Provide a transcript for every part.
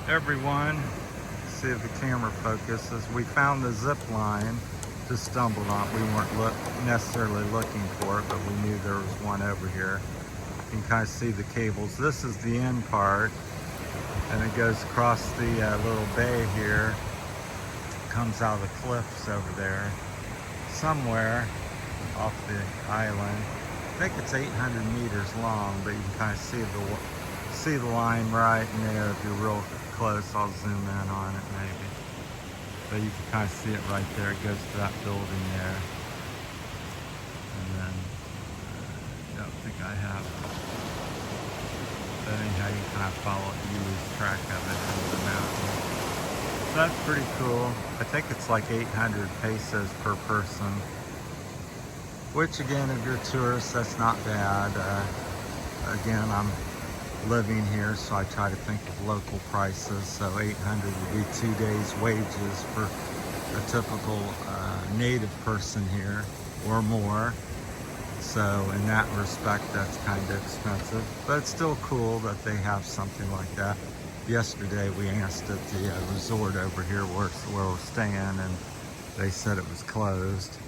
Everyone, see if the camera focuses. We found the zip line, just stumbled on it. We weren't necessarily looking for it, but we knew there was one over here. You can kind of see the cables. This is the end part, and it goes across the little bay here. Comes out of the cliffs over there, somewhere off the island. I think it's 800 meters long, but you can kind of see the line right in there if you're real close. I'll zoom in on it maybe. But you can kind of see it right there. It goes to that building there. And then, I don't think I have it. But anyhow, you kind of follow it, you lose track of it into the mountain. So that's pretty cool. I think it's like 800 pesos per person. Which again, if you're a tourist, that's not bad. Again, I'm living here, so I try to think of local prices. So 800 would be 2 days' wages for a typical native person here or more. So in that respect, that's kind of expensive, but it's still cool that they have something like that. Yesterday we asked at the resort over here where we're staying, and they said it was closed.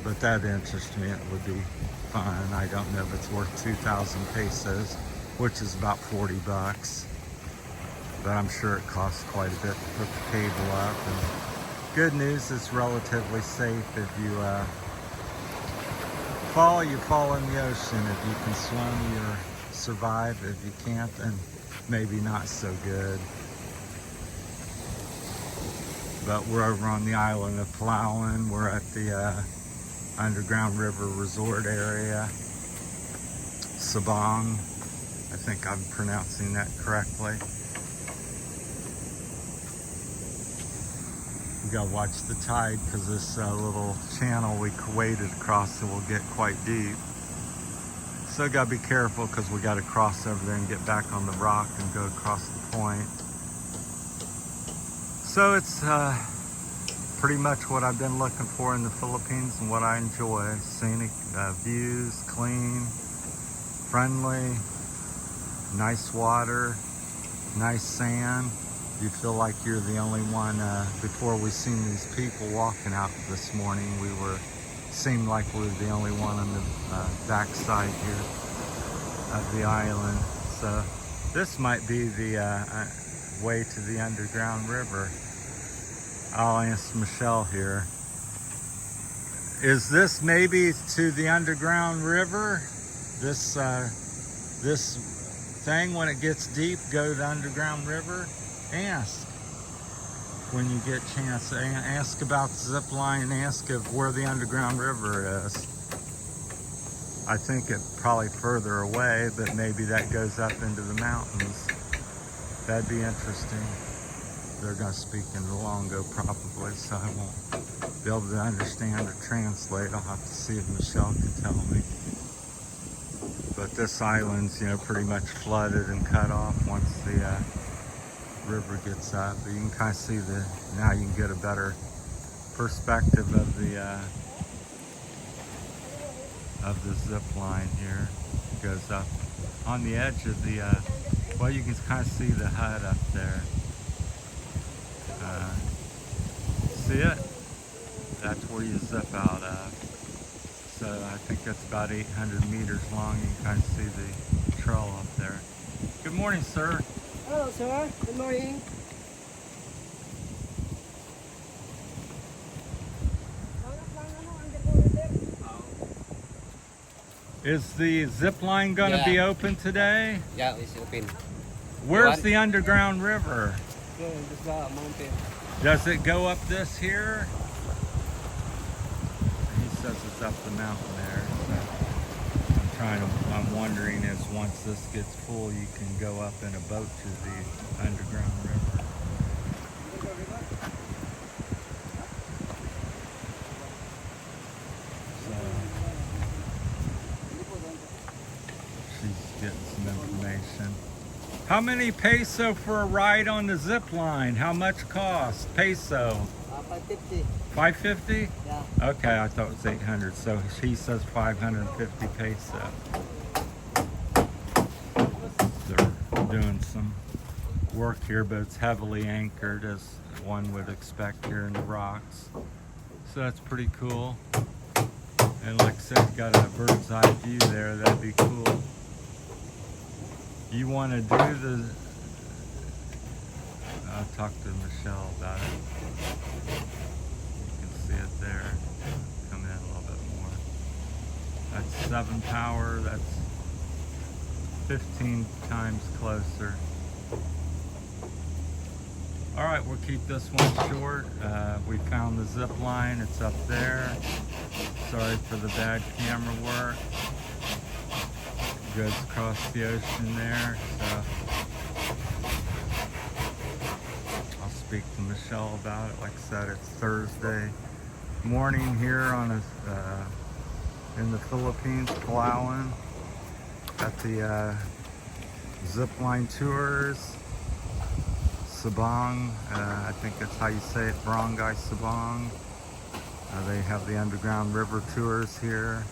But that interests me. It would be fun. I don't know if it's worth 2,000 pesos, which is about 40 bucks. But I'm sure it costs quite a bit to put the cable up. And good news, it's relatively safe. If you fall, you fall in the ocean. If you can swim, you survive. If you can't, then maybe not so good. But we're over on the island of Palawan. We're at the Underground River Resort area. Sabang. I think I'm pronouncing that correctly. You gotta watch the tide because this little channel we waded across it will get quite deep. So gotta be careful because we gotta cross over there and get back on the rock and go across the point. So it's pretty much what I've been looking for in the Philippines and what I enjoy. Scenic views, clean, friendly, nice water, nice sand. You feel like you're the only one. Before we seen these people walking out this morning, seemed like we were the only one on the backside here of the island. So this might be the way to the underground river. I'll ask Michelle here. Is this maybe to the underground river? This thing, when it gets deep, go to the underground river? Ask when you get a chance. Ask about the zip line. Ask of where the underground river is. I think it's probably further away, but maybe that goes up into the mountains. That'd be interesting. They're going to speak in Luongo probably, so I won't be able to understand or translate. I'll have to see if Michelle can tell me. But this island's, pretty much flooded and cut off once the river gets up. But you can kind of see now you can get a better perspective of the zip line here. It goes up on the edge of the, well, you can kind of see the hut up there. See it? That's where you zip out of. So I think that's about 800 meters long. You can kind of see the trail up there. Good morning, sir. Hello, sir. Good morning. Is the zip line going to be open today? Yeah, it's open. Where's the underground river? Yeah, this is a mountain. Does it go up this here? He says it's up the mountain there. So I'm wondering is once this gets full, you can go up in a boat to the underground river. So she's getting some information. How many peso for a ride on the zip line? How much cost? Peso? 550. 550? Yeah. Okay, I thought it was 800. So she says 550 peso. They're doing some work here, but it's heavily anchored as one would expect here in the rocks. So that's pretty cool. And like I said, got a bird's eye view there. That'd be cool. You want to do the... I'll talk to Michelle about it. You can see it there. Come in a little bit more. That's 7 power. That's 15 times closer. All right, we'll keep this one short. We found the zip line. It's up there. Sorry for the bad camera work. Goes across the ocean there. So I'll speak to Michelle about it. Like I said, it's Thursday morning here on in the Philippines, Palawan, at the zip line tours. Sabang, I think that's how you say it, Barangay Sabang. They have the underground river tours here.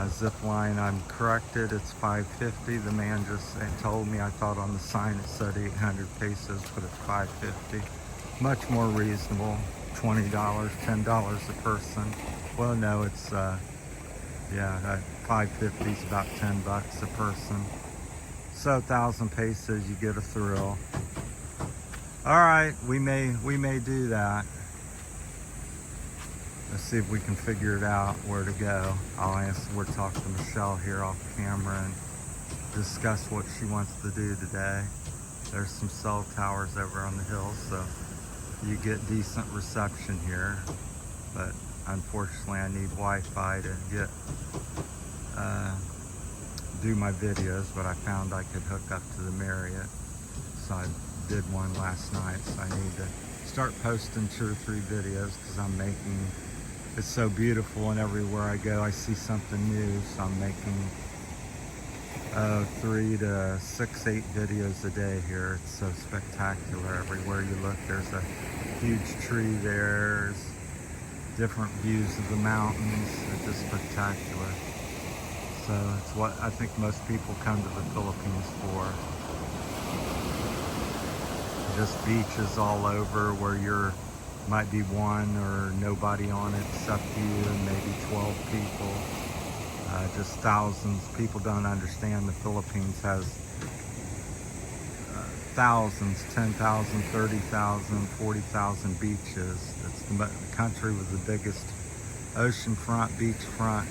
Zip line, I'm corrected, it's $550. The man just told me, I thought on the sign it said 800 pesos, but it's $550. Much more reasonable, $20, $10 a person. Well, no, it's, yeah, $550 is about 10 bucks a person. So 1,000 pesos, you get a thrill. All right, we may do that. Let's see if we can figure it out where to go. We'll talk to Michelle here off camera and discuss what she wants to do today. There's some cell towers over on the hill, so you get decent reception here. But unfortunately, I need Wi-Fi to get do my videos. But I found I could hook up to the Marriott, so I did one last night. So I need to start posting 2 or 3 videos because I'm making. It's so beautiful, and everywhere I go I see something new, so I'm making 3 to 6, 8 videos a day here. It's so spectacular. Everywhere you look, there's a huge tree there. There's different views of the mountains. It's just spectacular. So it's what I think most people come to the Philippines for. Just beaches all over where you're might be one or nobody on it except you and maybe 12 people. Just thousands. People don't understand the Philippines has thousands, 10,000, 30,000, 40,000 beaches. It's the country with the biggest oceanfront, beachfront,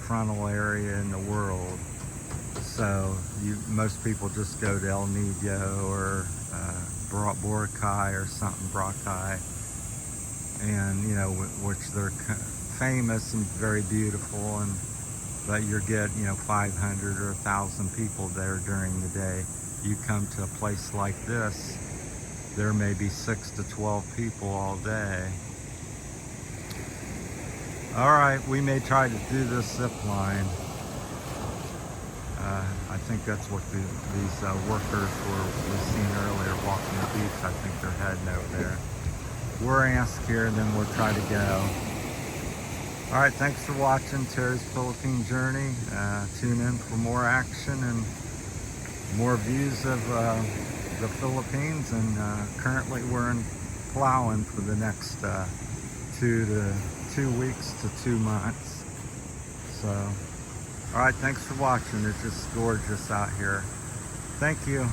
frontal area in the world. So most people just go to El Nido or Boracay or something, Boracay, and which they're famous and very beautiful, but you get 500 or 1,000 people there during the day. You come to a place like this, there may be 6 to 12 people all day. All right, we may try to do this zip line. I think that's what these workers we've seen earlier walking the beach. I think they're heading over there. We're asked here, and then we'll try to go. All right, thanks for watching Terry's Philippine Journey. Tune in for more action and more views of the Philippines. And currently we're in Palawan for the next 2 weeks to 2 months. So. All right, thanks for watching. It's just gorgeous out here. Thank you.